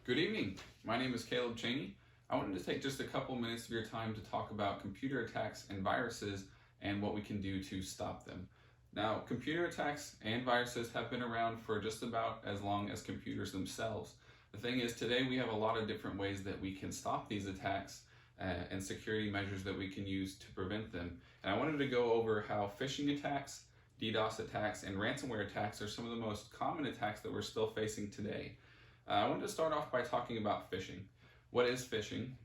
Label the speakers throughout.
Speaker 1: Good evening. My name is Caleb Cheney. I wanted to take just a couple minutes of your time to talk about computer attacks and viruses and what we can do to stop them. Now, computer attacks and viruses have been around for just about as long as computers themselves. The thing is, today we have a lot of different ways that we can stop these attacks and security measures that we can use to prevent them. And I wanted to go over how phishing attacks, DDoS attacks, and ransomware attacks are some of the most common attacks that we're still facing today. I wanted to start off by talking about phishing. What is phishing?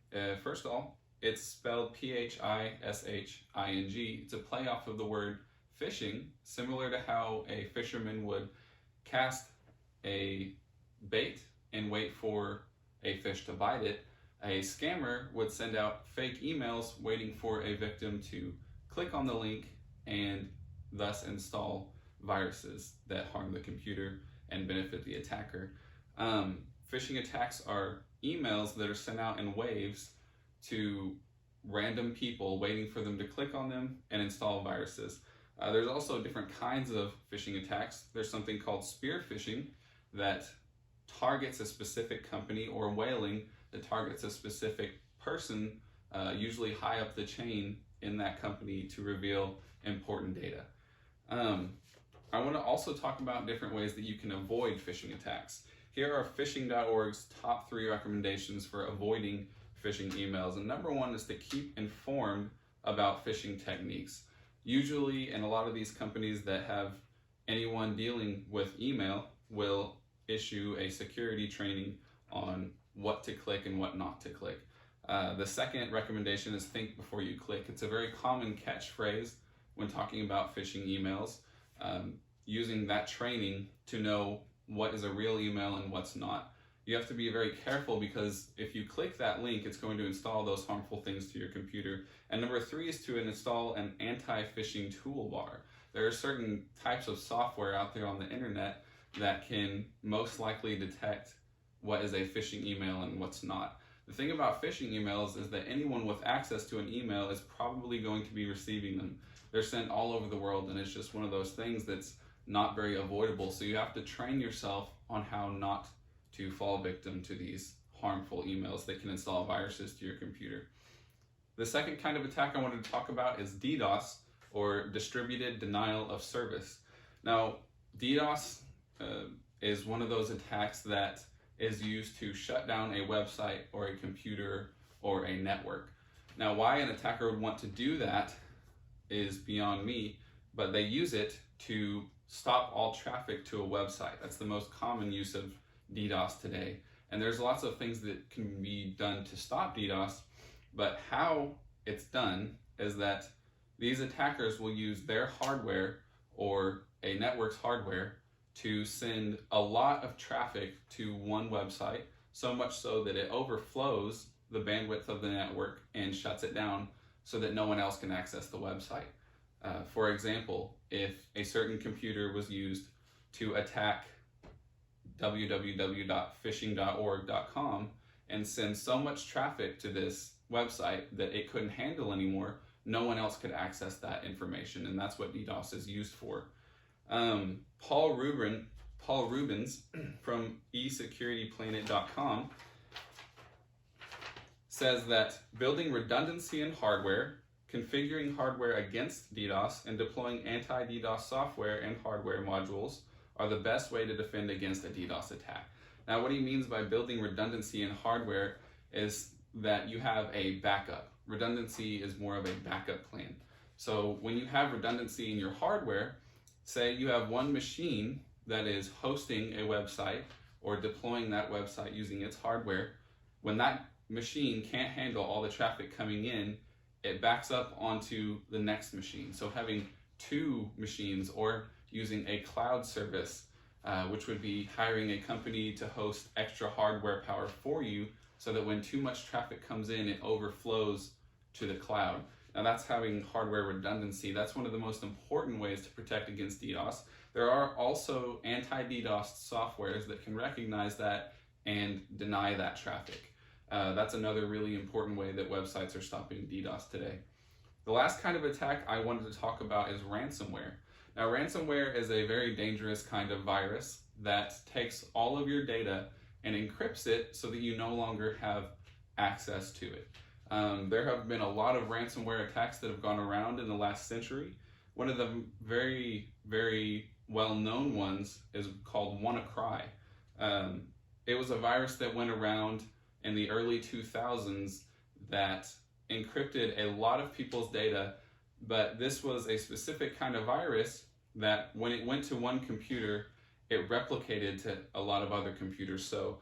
Speaker 1: First of all, it's spelled Phishing. It's a play off of the word fishing, similar to how a fisherman would cast a bait and wait for a fish to bite it. A scammer would send out fake emails waiting for a victim to click on the link and thus install viruses that harm the computer and benefit the attacker. Phishing attacks are emails that are sent out in waves to random people waiting for them to click on them and install viruses. There's also different kinds of phishing attacks. There's something called spear phishing that targets a specific company, or whaling that targets a specific person, usually high up the chain in that company, to reveal important data. I want to also talk about different ways that you can avoid phishing attacks. Here are phishing.org's top 3 recommendations for avoiding phishing emails. And number 1 is to keep informed about phishing techniques. Usually, in a lot of these companies that have anyone dealing with email will issue a security training on what to click and what not to click. The second recommendation is think before you click. It's a very common catchphrase when talking about phishing emails, using that training to know what is a real email and what's not. You have to be very careful, because if you click that link, it's going to install those harmful things to your computer. And number 3 is to install an anti-phishing toolbar. There are certain types of software out there on the internet that can most likely detect what is a phishing email and what's not. The thing about phishing emails is that anyone with access to an email is probably going to be receiving them. They're sent all over the world, and it's just one of those things that's not very avoidable. So you have to train yourself on how not to fall victim to these harmful emails that can install viruses to your computer. The second kind of attack I wanted to talk about is DDoS, or distributed denial of service. Now, DDoS is one of those attacks that is used to shut down a website or a computer or a network. Now, why an attacker would want to do that is beyond me, but they use it to stop all traffic to a website. That's the most common use of DDoS today. And there's lots of things that can be done to stop DDoS, but how it's done is that these attackers will use their hardware or a network's hardware to send a lot of traffic to one website, so much so that it overflows the bandwidth of the network and shuts it down so that no one else can access the website. For example, if a certain computer was used to attack www.phishing.org.com and send so much traffic to this website that it couldn't handle anymore, no one else could access that information, and that's what DDoS is used for. Paul Rubens from eSecurityPlanet.com says that building redundancy in hardware, configuring hardware against DDoS, and deploying anti-DDoS software and hardware modules are the best way to defend against a DDoS attack. Now, what he means by building redundancy in hardware is that you have a backup. Redundancy is more of a backup plan. So when you have redundancy in your hardware, say you have one machine that is hosting a website or deploying that website using its hardware, when that machine can't handle all the traffic coming in, it backs up onto the next machine. So having 2 machines, or using a cloud service, which would be hiring a company to host extra hardware power for you, so that when too much traffic comes in, it overflows to the cloud. Now, that's having hardware redundancy. That's one of the most important ways to protect against DDoS. There are also anti-DDoS softwares that can recognize that and deny that traffic. That's another really important way that websites are stopping DDoS today. The last kind of attack I wanted to talk about is ransomware. Now, ransomware is a very dangerous kind of virus that takes all of your data and encrypts it so that you no longer have access to it. There have been a lot of ransomware attacks that have gone around in the last century. One of the very, very well-known ones is called WannaCry. It was a virus that went around in the early 2000s that encrypted a lot of people's data, but this was a specific kind of virus that when it went to one computer, it replicated to a lot of other computers. So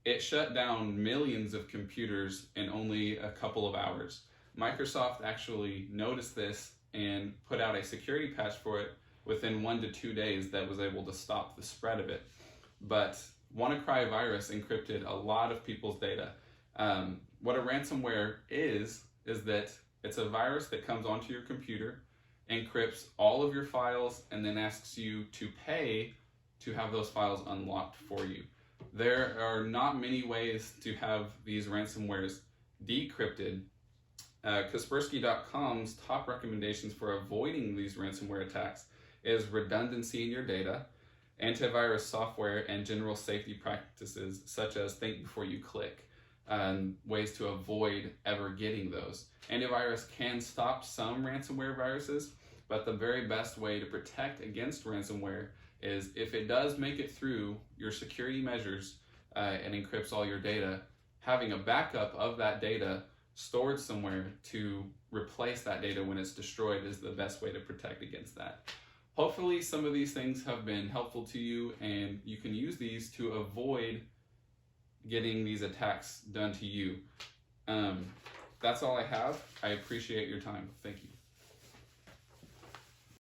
Speaker 1: it shut down millions of computers in only a couple of hours. Microsoft actually noticed this and put out a security patch for it within 1 to 2 days that was able to stop the spread of it. But WannaCry virus encrypted a lot of people's data. What a ransomware is that it's a virus that comes onto your computer, encrypts all of your files, and then asks you to pay to have those files unlocked for you. There are not many ways to have these ransomwares decrypted. Kaspersky.com's top recommendations for avoiding these ransomware attacks is redundancy in your data, antivirus software, and general safety practices such as think before you click, ways to avoid ever getting those. Antivirus can stop some ransomware viruses, but the very best way to protect against ransomware is if it does make it through your security measures and encrypts all your data, having a backup of that data stored somewhere to replace that data when it's destroyed is the best way to protect against that. Hopefully some of these things have been helpful to you and you can use these to avoid getting these attacks done to you. That's all I have. I appreciate your time. Thank you.